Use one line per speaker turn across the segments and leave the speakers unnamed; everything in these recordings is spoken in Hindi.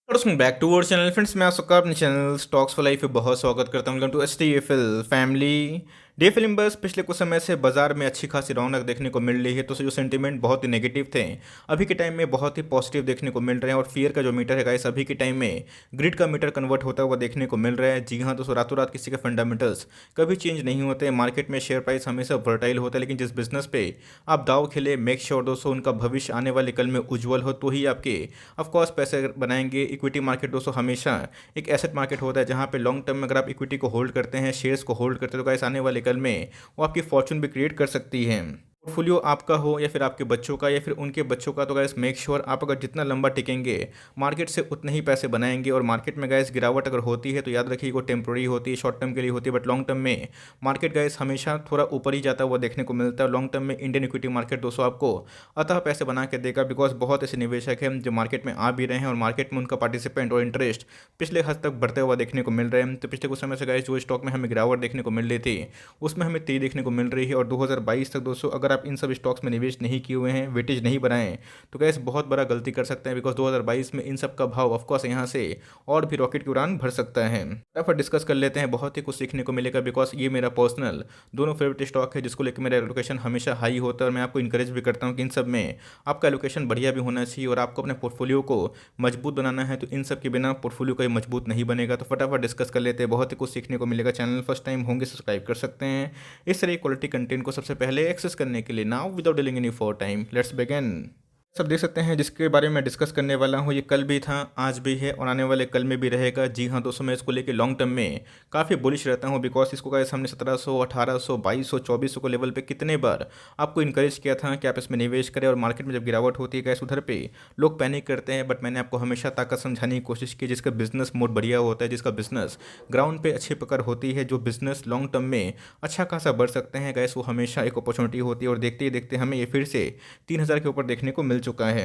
Back to our channel friends. मैं आप सबका अपने चैनल स्टॉक्स फॉर लाइफ पे बहुत स्वागत करता हूँ। Welcome to STFL family. The film बस पिछले कुछ समय से बाजार में अच्छी खासी रौनक देखने को मिल रही है। तो जो सेंटीमेंट बहुत ही नेगेटिव थे, अभी के टाइम में बहुत ही पॉजिटिव देखने को मिल रहे हैं। और फियर का जो मीटर है गाइस, अभी के टाइम में ग्रिड का मीटर कन्वर्ट होता हुआ देखने को मिल रहा है। जी हाँ दोस्तों, रातों रात किसी के फंडामेंटल्स कभी चेंज नहीं होते। मार्केट में शेयर प्राइस हमेशा वर्टाइल होता है, लेकिन जिस बिजनेस पे आप दाव खेले, मेक श्योर दोस्तों उनका भविष्य आने वाले कल में उज्जवल हो, तो ही आपके ऑफकोर्स पैसे बनाएंगे। इक्विटी मार्केट दोस्तों हमेशा एक एसेट मार्केट होता है, जहां पे लॉन्ग टर्म में अगर आप इक्विटी को होल्ड करते हैं, शेयर्स को होल्ड करते हैं, तो गाइस आने वाले कल में वो आपकी फॉर्चून भी क्रिएट कर सकती है। पोर्टफोलियो आपका हो या फिर आपके बच्चों का या फिर उनके बच्चों का, तो गाइस मेक श्योर आप अगर जितना लंबा टिकेंगे मार्केट से उतने ही पैसे बनाएंगे। और मार्केट में गाइस गिरावट अगर होती है तो याद रखिए वो टेम्प्रोरी होती है, शॉर्ट टर्म के लिए होती है। बट लॉन्ग टर्म में मार्केट गाइस हमेशा थोड़ा ऊपर ही जाता हुआ देखने को मिलता है। लॉन्ग टर्म में इंडियन इक्विटी मार्केट दोस्तों आपको अतः पैसे बना के देगा, बिकॉज बहुत ऐसे निवेशक हैं जो मार्केट में आ भी रहे हैं और मार्केट में उनका पार्टिसिपेंट और इंटरेस्ट पिछले हद तक बढ़ते हुआ देखने को मिल रहे हैं। तो पिछले कुछ समय से गाइस जो स्टॉक में हमें गिरावट देखने को मिल रही थी, उसमें हमें तेजी देखने को मिल रही है। और 2022 तक दोस्तों अगर आप इन सब स्टॉक्स में निवेश नहीं किए हुए हैं, वेटेज नहीं बनाए, तो गैस बहुत बड़ा गलती कर सकते हैं। बिकॉज 2022 में इन सब का भाव ऑफकोर्स यहाँ से और भी रॉकेट की उड़ान भर सकता है। फटाफट डिस्कस कर लेते हैं, बहुत ही कुछ सीखने को मिलेगा। बिकॉज ये मेरा पर्सनल दोनों फेवरेट स्टॉक है, जिसको लेकर मेरा एलोकेशन हमेशा हाई होता है। और मैं आपको इंकरेज भी करता हूँ कि इन सब में आपका एलोकेशन बढ़िया भी होना चाहिए। और आपको अपने पोर्टफोलियो को मजबूत बनाना है, तो इन सब के बिना पोर्टफोलियो का मजबूत नहीं बनेगा। तो फटाफट डिस्कस कर लेते हैं, बहुत ही कुछ सीखने को मिलेगा। चैनल फर्स्ट टाइम होंगे सब्सक्राइब कर सकते हैं इस तरह क्वालिटी कंटेंट को सबसे पहले एक्सेस करने के लिए। Now without dealing any for time, let's begin. सब देख सकते हैं जिसके बारे में डिस्कस करने वाला हूँ, ये कल भी था, आज भी है और आने वाले कल में भी रहेगा। जी हाँ दोस्तों, मैं इसको लेके लॉन्ग टर्म में काफ़ी बुलिश रहता हूँ। बिकॉज इसको गाइस हमने 1700, 1800, 2200, 2400 को लेवल पे कितने बार आपको इनकरेज किया था कि आप इसमें निवेश करें। और मार्केट में जब गिरावट होती है गैस, उधर पे लोग पैनिक करते हैं। बट मैंने आपको हमेशा ताकत समझाने की कोशिश की, जिसका बिजनेस मोड बढ़िया होता है, जिसका बिजनेस ग्राउंड पे अच्छी पकड़ होती है, जो बिजनेस लॉन्ग टर्म में अच्छा खासा बढ़ सकते हैं गैस, वो हमेशा एक अपॉर्चुनिटी होती है। और देखते ही देखते हमें ये फिर से 3000 के ऊपर देखने को मिल चुका है।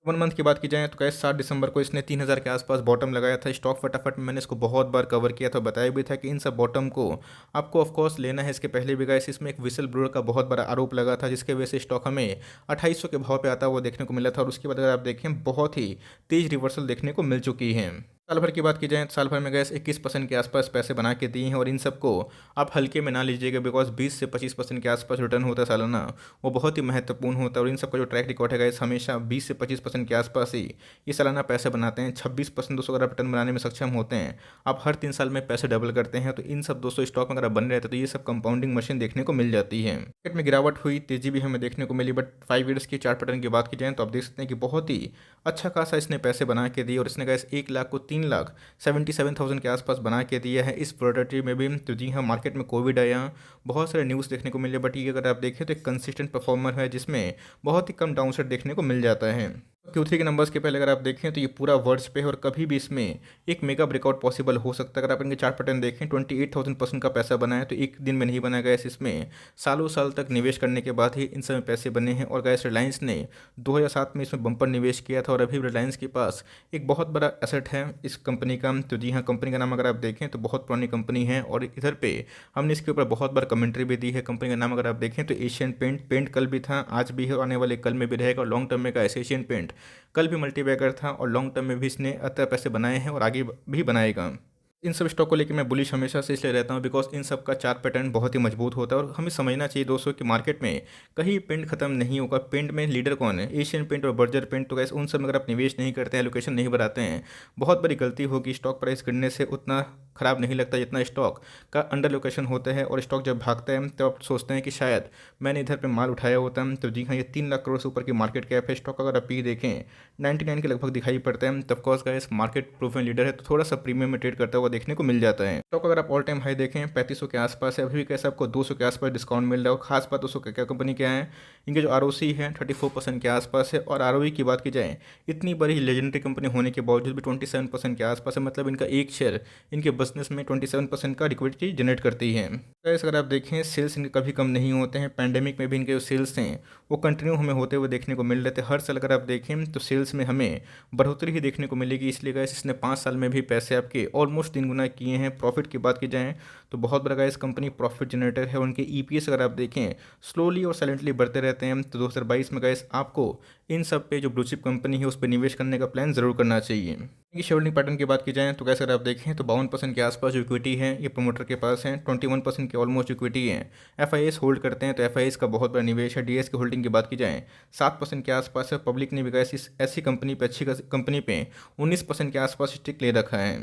1 मंथ की बात की जाए तो कैसे 7 दिसंबर को इसने 3000 के आसपास बॉटम लगाया था। स्टॉक फटाफट में मैंने इसको बहुत बार कवर किया था, बताया भी था कि इन सब बॉटम को आपको ऑफकोर्स लेना है। इसके पहले भी गाइस इसमें एक विसल ब्लोअर का बहुत बड़ा आरोप लगा था, जिसके वजह से स्टॉक हमें 2800 के भाव पे आता हुआ देखने को मिला था। और उसके बाद अगर आप देखें बहुत ही तेज रिवर्सल देखने को मिल चुकी है। साल भर की बात की जाए तो साल भर में गैस 21% के आसपास पैसे बना के दिए हैं। और इन सबको आप हल्के में ना लीजिएगा, बिकॉज 20 से 25% के आसपास रिटर्न होता है सालाना, वो बहुत ही महत्वपूर्ण होता है। और इन सबका जो ट्रैक रिकॉर्ड है गैस हमेशा 20 से 25% के आसपास ही ये सालाना पैसे बनाते हैं। 26% दोस्तों अगर आप रिटर्न बनाने में सक्षम होते हैं, आप हर 3 साल में पैसे डबल करते हैं। तो इन सब दोस्तों स्टॉक में अगर आप बन रहे थे तो ये सब कंपाउंडिंग मशीन देखने को मिल जाती है। मार्केट में गिरावट हुई, तेजी भी हमें देखने को मिली। बट 5 ईयर्स की चार्ट पैटर्न की बात की जाए तो आप देख सकते हैं कि बहुत ही अच्छा खासा इसने पैसे बना के दिए। और इसने गैस 1 लाख को 3,77,000 के आसपास बना के दिया है इस वोलेटिलिटी में भी। तो जी हाँ, मार्केट में कोविड आया, बहुत सारे न्यूज़ देखने को मिले, बट ये अगर आप देखें तो एक कंसिस्टेंट परफॉर्मर है, जिसमें बहुत ही कम डाउनसाइड देखने को मिल जाता है। Q3 के नंबर्स के पहले अगर आप देखें तो ये पूरा वर्ड्स पे है, और कभी भी इसमें एक मेगा ब्रेकआउट पॉसिबल हो सकता है। अगर आप इनके चार्ट पैटर्न देखें, 28,000% का पैसा बना है, तो एक दिन में नहीं बना गया। इसमें सालों साल तक निवेश करने के बाद ही इन सब में पैसे बने हैं। और गैस रिलायंस ने 2007 में इसमें बम्पर निवेश किया था, और अभी रिलायंस के पास एक बहुत बड़ा एसेट है इस कंपनी का। तो जी हाँ, कंपनी का नाम अगर आप देखें तो बहुत पुरानी कंपनी है। और इधर पे हमने इसके ऊपर बहुत बार कमेंट्री भी दी है। कंपनी का नाम अगर आप देखें तो एशियन पेंट। पेंट कल भी था, आज भी है, और आने वाले कल में भी रहेगा। और लॉन्ग टर्म में का एशियन पेंट कल भी मल्टीबैगर था, और लॉन्ग टर्म में भी इसने अतः पैसे बनाए हैं और आगे भी बनाएगा। इन सब स्टॉक को लेकर मैं बुलिश हमेशा से इसलिए रहता हूँ, बिकॉज इन सब का चार्ट पैटर्न बहुत ही मजबूत होता है। और हमें समझना चाहिए दोस्तों कि मार्केट में कहीं पेंट खत्म नहीं होगा। पेंट में लीडर कौन है? एशियन पेंट और बर्जर पेंट। तो गैस उन सब में अगर आप निवेश नहीं करते हैं, एलोकेशन नहीं बढ़ाते हैं, बहुत बड़ी गलती होगी। स्टॉक प्राइस गिरने से उतना खराब नहीं लगता जितना स्टॉक का अंडर लोकेशन होता है। और स्टॉक जब भागता है तो आप सोचते हैं कि शायद मैंने इधर पे माल उठाया होता। तो जी हाँ, ये 3 लाख करोड़ से ऊपर की मार्केट कैप है। स्टॉक अगर आप पी देखें 99 के लगभग दिखाई पड़ता है। तब course guys market proof and leader है, तो थोड़ा सा प्रीमियम में ट्रेड करता हुआ देखने को मिल जाता है। स्टॉक अगर आप ऑल टाइम हाई देखें 3500 के आसपास है, अभी भी कैसे आपको 200 के आसपास डिस्काउंट मिल रहा है। और खास बात दोस्तों क्या कंपनी क्या है, इनके जो आरओसी है 34% के आसपास है। और आरओई की बात की जाए, इतनी बड़ी लेजेंडरी कंपनी होने के बावजूद भी 27% के आसपास है। मतलब इनका एक शेयर इनके बिजनेस में 27% का लिक्विडिटी जनरेट करती है। गाइस अगर आप देखें सेल्स इनके कभी कम नहीं होते हैं। पैंडेमिक में भी इनके जो सेल्स हैं वो कंटिन्यू हमें होते हुए देखने को मिल रहे थे। हर साल अगर आप देखें तो सेल्स में हमें बढ़ोतरी ही देखने को मिलेगी। इसलिए गाइस इसने 5 साल में भी पैसे आपके ऑलमोस्ट 3 गुना किए हैं। प्रॉफिट की बात की जाए तो बहुत बड़ा गाइस कंपनी प्रॉफिट जनरेटर है। उनके ईपीएस अगर आप देखें स्लोली और साइलेंटली बढ़ते रहते हैं। तो 2022 में गाइस आपको इन सब पे जो ब्लू चिप कंपनी है उस पर निवेश करने का प्लान जरूर करना चाहिए। की शेयर होल्डिंग पैटर्न की बात की जाए तो कैसे अगर आप देखें तो 52% के आसपास जो इक्विटी है ये प्रमोटर के पास है। 21% के ऑलमोस्ट इक्विटी है एफआईएस होल्ड करते हैं। तो एफआईएस का बहुत बड़ा निवेश है। डीएस की होल्डिंग की बात की जाए 7% के आसपास है। पब्लिक ने भी गैस इस ऐसी कंपनी पे अच्छी कंपनी पे 19% के आसपास स्टिक ले रखा है।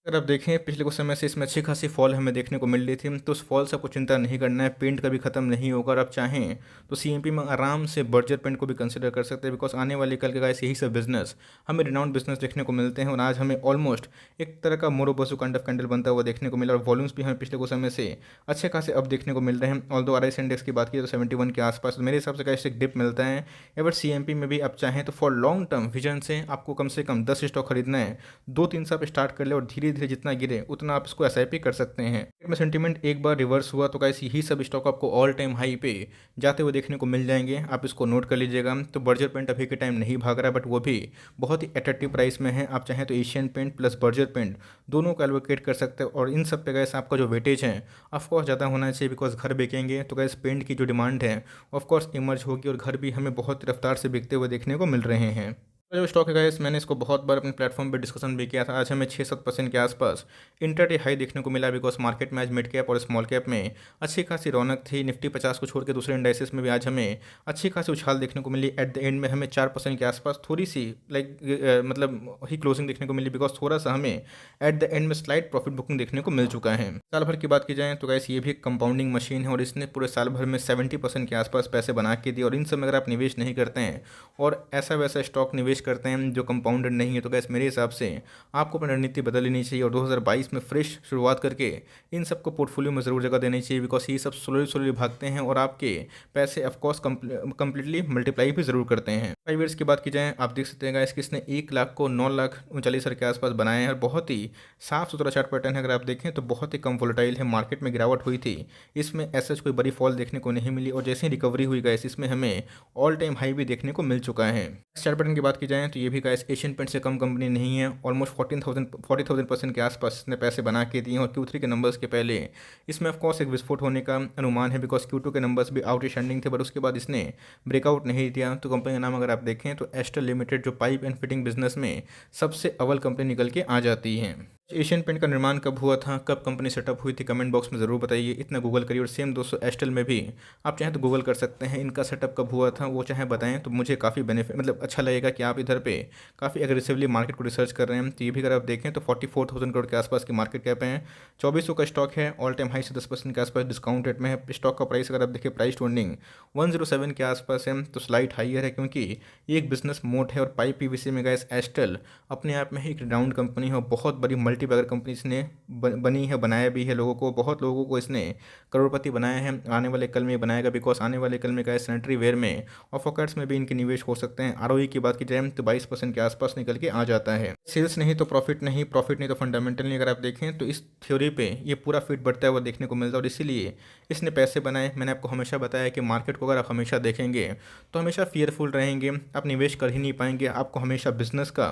अगर आप देखें पिछले कुछ समय से इसमें अच्छी खासी फॉल हमें देखने को मिल रही थी। तो उस फॉल से आपको चिंता नहीं करना है। पेंट कभी खत्म नहीं होगा। और आप चाहें तो सीएमपी में आराम से बर्जर पेंट को भी कंसिडर कर सकते हैं। बिकॉज आने वाले कल के गाइस यही सब बिजनेस हमें रिनाउंड बिजनेस देखने को मिलते हैं। और आज हमें ऑलमोस्ट एक तरह का मोरोबसु काइंड ऑफ कैंडल बनता हुआ देखने को मिला। और वॉल्यूम्स भी हमें पिछले कुछ समय से अच्छे खासे अब देखने को मिल रहे हैं। ऑल्दो आरएस इंडेक्स की बात की तो 71 के आसपास तो मेरे हिसाब से गाइस एक डिप मिलता है। एवर सीएमपी में भी आप चाहें तो फॉर लॉन्ग टर्म विजन से आपको कम से कम 10 स्टॉक खरीदना है। 2-3 साल स्टार्ट कर ले और धीरे धीरे जितना गिरे उतना आप इसको एसआईपी कर सकते हैं। में सेंटीमेंट एक बार रिवर्स हुआ तो गाइस यही सब स्टॉक आपको ऑल टाइम हाई पे जाते हुए देखने को मिल जाएंगे। आप इसको नोट कर लीजिएगा। तो बर्जर पेंट अभी के टाइम नहीं भाग रहा है बट वो भी बहुत ही अट्रैक्टिव प्राइस में है। आप चाहें तो Asian paint plus Berger paint दोनों को एलोकेट कर सकते हैं। और इन सब पे गैस आपका जो वेटेज है ऑफकोर्स ज़्यादा होना चाहिए। बिकॉज घर बिकेंगे तो गैस पेंट की जो डिमांड है ऑफकोर्स इमर्ज होगी। और घर भी हमें बहुत रफ्तार से बिकते हुए देखने को मिल रहे हैं। जो स्टॉक है गाइस मैंने इसको बहुत बार अपने प्लेटफॉर्म पे डिस्कशन भी किया था। आज हमें 6-7% के आसपास इंटरडे हाई देखने को मिला। बिकॉज मार्केट में आज मिड कैप और स्मॉल कैप में अच्छी खासी रौनक थी। निफ्टी 50 को छोड़ के दूसरे इंडाइसेस में भी आज हमें अच्छी खासी उछाल देखने को मिली। एट द एंड में हमें 4% के आसपास थोड़ी सी मतलब ही क्लोजिंग देखने को मिली। बिकॉज थोड़ा सा हमें एट द एंड में स्लाइड प्रॉफिट बुकिंग देखने को मिल चुका है। साल भर की बात की जाए तो गाइस ये भी एक कंपाउंडिंग मशीन है। और इसने पूरे साल भर में 70% के आसपास पैसे बना के दिए। और इन सब में अगर आप निवेश नहीं करते हैं और ऐसा वैसा स्टॉक निवेश करते हैं जो कंपाउंडेड नहीं है तो गैस मेरे हिसाब से आपको अपनी रणनीति बदल लेनी चाहिए। और 2022 में फ्रेश शुरुआत करके इन सबको पोर्टफोलियो में ज़रूर जगह देनी चाहिए। बिकॉज ये सब स्लोली भागते हैं और आपके पैसे ऑफकोर्स कंप्लीटली मल्टीप्लाई भी ज़रूर करते हैं। 5 ईयर्स की बात की जाए आप देख सकते हैं गाइस कि इसने 1 लाख को 9,39,000 के आसपास बनाए हैं। और बहुत ही साफ सुथरा चार्ट पैटर्न है। अगर आप देखें तो बहुत ही कम वोलेटाइल है। मार्केट में गिरावट हुई थी इसमें ऐसा कोई बड़ी फॉल देखने को नहीं मिली। और जैसे ही रिकवरी हुई गाइस इसमें हमें ऑल टाइम हाई भी देखने को मिल चुका है। चार्ट पैटर्न की बात की जाए तो ये भी गाइस एशियन पेंट से कम कंपनी नहीं है। ऑलमोस्ट 40,000% के आसपास इसने पैसे बना के दिए हैं। और Q3 के नंबर्स के पहले इसमें ऑफकोर्स एक विस्फोट होने का अनुमान है। बिकॉज Q2 के नंबर्स भी आउटस्टैंडिंग थे बट उसके बाद इसने ब्रेकआउट नहीं दिया। तो कंपनी का नाम अगर आप देखें तो एस्टर लिमिटेड जो पाइप एंड फिटिंग बिजनेस में सबसे अव्वल कंपनी निकल के आ जाती है। एशियन पेंट का निर्माण कब हुआ था, कब कंपनी सेटअप हुई थी, कमेंट बॉक्स में ज़रूर बताइए। इतना गूगल करिए। और सेम दोस्तों एस्टेल में भी आप चाहें तो गूगल कर सकते हैं। इनका सेटअप कब हुआ था वो चाहे बताएं तो मुझे काफ़ी बेनिफिट मतलब अच्छा लगेगा कि आप इधर पे काफ़ी एग्रेसिवली मार्केट को रिसर्च कर रहे हैं। तो ये भी अगर आप देखें तो 44,000 करोड़ के आसपास की मार्केट कैप है। 2400 का स्टॉक है। ऑल टाइम हाई से 10% के आसपास डिस्काउंट रेट में है। स्टॉक का प्राइस अगर आप देखिए प्राइस टू अर्निंग 107 के आसपास है। तो स्लाइट हाइयर है क्योंकि ये एक बिजनेस मोड है। और पाइप पीवीसी में गैस एस्टेल अपने आप में ही एक रिनाउंड कंपनी है। और बहुत बड़ी मल्टीबैगर कंपनी इसने बनी है, बनाया भी है लोगों को। बहुत लोगों को इसने करोड़पति बनाया है। आने वाले कल में बनाएगा। बिकॉज आने वाले कल में गैस सैनिटरी वेयर में और फॉकेट्स में भी इनके निवेश हो सकते हैं। आरओई की बात की जाए तो 22% के आसपास निकल के आ जाता है। सेल्स नहीं तो प्रॉफिट नहीं, प्रॉफिट नहीं तो फंडामेंटल नहीं। अगर आप देखें तो इस थ्योरी पे ये पूरा फिट बढ़ता हुआ देखने को मिलता है। और इसीलिए इसने पैसे बनाए। मैंने आपको हमेशा बताया कि मार्केट को अगर आप हमेशा देखेंगे तो हमेशा फियरफुल रहेंगे, आप निवेश कर ही नहीं पाएंगे। आपको हमेशा बिजनेस का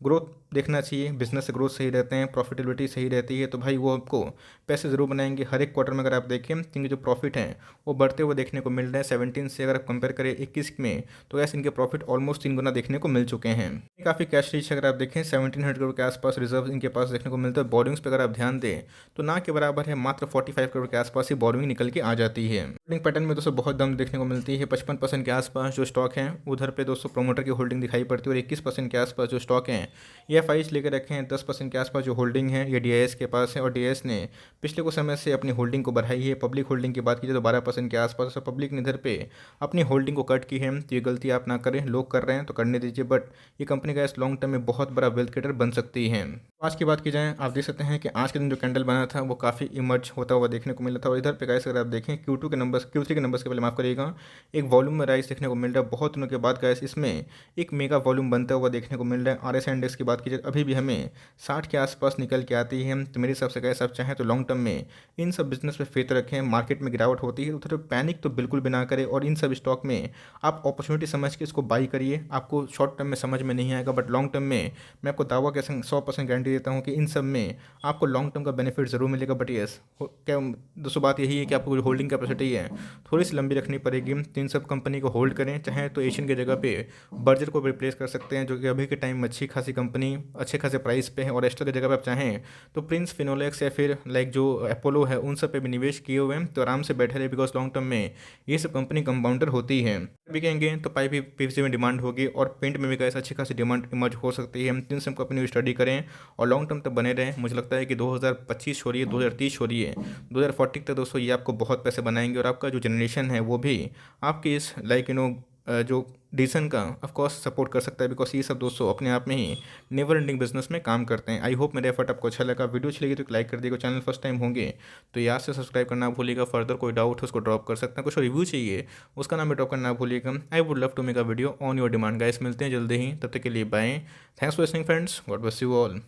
ग्रोथ देखना चाहिए। बिजनेस से ग्रोथ सही रहते हैं, प्रॉफिटेबिलिटी सही रहती है तो भाई वो आपको पैसे ज़रूर बनाएंगे। हर एक क्वार्टर में अगर आप देखें तो इनके जो प्रॉफिट हैं वो बढ़ते हुए देखने को मिल रहे हैं। 17 से अगर आप कंपेयर करें 21 में तो ऐसे इनके प्रॉफिट ऑलमोस्ट 3 गुना देखने को मिल चुके हैं। काफ़ी कैश रीच अगर आप देखें 1700 करोड़ के आसपास रिजर्व इनके पास देखने को मिलता है। बोरिंग्स पर अगर आप ध्यान दें तो ना के बराबर है, मात्र 45 करोड़ के आसपास ही बोरिंग निकल के आ जाती है। होल्डिंग पैटर्न में दोस्तों बहुत दम देखने को मिलती है। 55% के आसपास जो स्टॉक है उधर पे दोस्तों प्रोमोटर की होल्डिंग दिखाई पड़ती है। और 21% के आसपास जो स्टॉक हैं ये एफ लेकर रखे हैं। 10% के आसपास जो होल्डिंग है ये डीआईएस के पास है। और डीआईएस ने पिछले कुछ समय से अपनी होल्डिंग को बढ़ाई है। पब्लिक होल्डिंग की बात की जाए तो 12% के आसपास है। पब्लिक ने इधर पे अपनी होल्डिंग को कट की है। तो ये गलती आप ना करें। लोग कर रहे हैं तो करने दीजिए। बट ये कंपनी का इस लॉन्ग टर्म में बहुत बड़ा वेल्थ क्रिएटर बन सकती है। आज की बात की जाए, आप देख सकते हैं कि आज के दिन जो कैंडल बना था वो काफ़ी इमर्ज होता हुआ देखने को मिला था। और इधर पे गाइस अगर आप देखें Q2 के नंबर्स, Q3 के नंबर्स के पहले माफ़ करिएगा, एक वॉल्यूम में राइज देखने को मिल रहा है। बहुत दिनों के बाद गाइस इसमें एक मेगा वॉल्यूम बनता हुआ देखने को मिल रहा है। RSI इंडेक्स की बात कीजिए अभी भी हमें 60 के आसपास निकल के आती है। तो मेरे हिसाब से गाइस आप चाहें तो लॉन्ग टर्म में इन सब बिजनेस पे फेथ रखें। मार्केट में गिरावट होती है उधर पैनिक तो बिल्कुल भी ना करें, और इन सब स्टॉक में आप अपॉर्चुनिटी समझ के इसको बाई करिए। आपको शॉर्ट टर्म में समझ में नहीं आएगा, बट लॉन्ग टर्म में मैं आपको दावा के संग 100% गारंटी देता हूँ कि इन सब में आपको लॉन्ग टर्म का बेनिफिट ज़रूर मिलेगा। बट येस, क्या दोस्तों बात यही है कि आपको जो होल्डिंग कैपेसिटी है थोड़ी सी लंबी रखनी पड़ेगी। तो इन सब कंपनी को होल्ड करें, चाहे तो एशियन की जगह पे बर्जर को रिप्लेस कर सकते हैं, जो कि अभी के टाइम में अच्छी खासी कंपनी अच्छे खासे प्राइस पे है। और एस्ट्रा की जगह पे आप चाहें तो प्रिंस फिनोलेक्स या फिर लाइक जो अपोलो है उन सब पे भी निवेश किए हुए हैं, तो आराम से बैठे रहे, बिकॉज लॉन्ग टर्म में ये सब कंपनी कंपाउंडर होती है। बिकेंगे तो पाइप भी पीवीसी में डिमांड होगी, और पेंट में भी कैसे अच्छी खासी डिमांड इमर्ज हो सकती है। इन सब कंपनी को स्टडी करें और लॉन्ग टर्म तक बने रहें। मुझे लगता है कि 2025 हो रही है, 2030 हो रही है, 2040 तक दोस्तों ये आपको बहुत पैसे बनाएंगे। और आपका जो जनरेशन है वो भी आपकी इस लाइक जो डिसीजन का ऑफ कोर्स सपोर्ट कर सकता है, बिकॉज ये सब दोस्तों अपने आप में ही नेवर एंडिंग बिजनेस में काम करते हैं। आई होप मेरा एफर्ट आपको अच्छा लगा। वीडियो अच्छी लगी तो लाइक कर दिएगा, चैनल फर्स्ट टाइम होंगे तो याद से सब्सक्राइब करना भूलिएगा। फर्दर कोई डाउट है उसको ड्रॉप कर सकते हैं, कुछ रिव्यू चाहिए उसका नाम भी ड्रॉप करना भूलिएगा। I would love to make a video on your demand guys. मिलते हैं जल्दी ही, तब तक के लिए bye. Thanks for listening friends, God bless you all.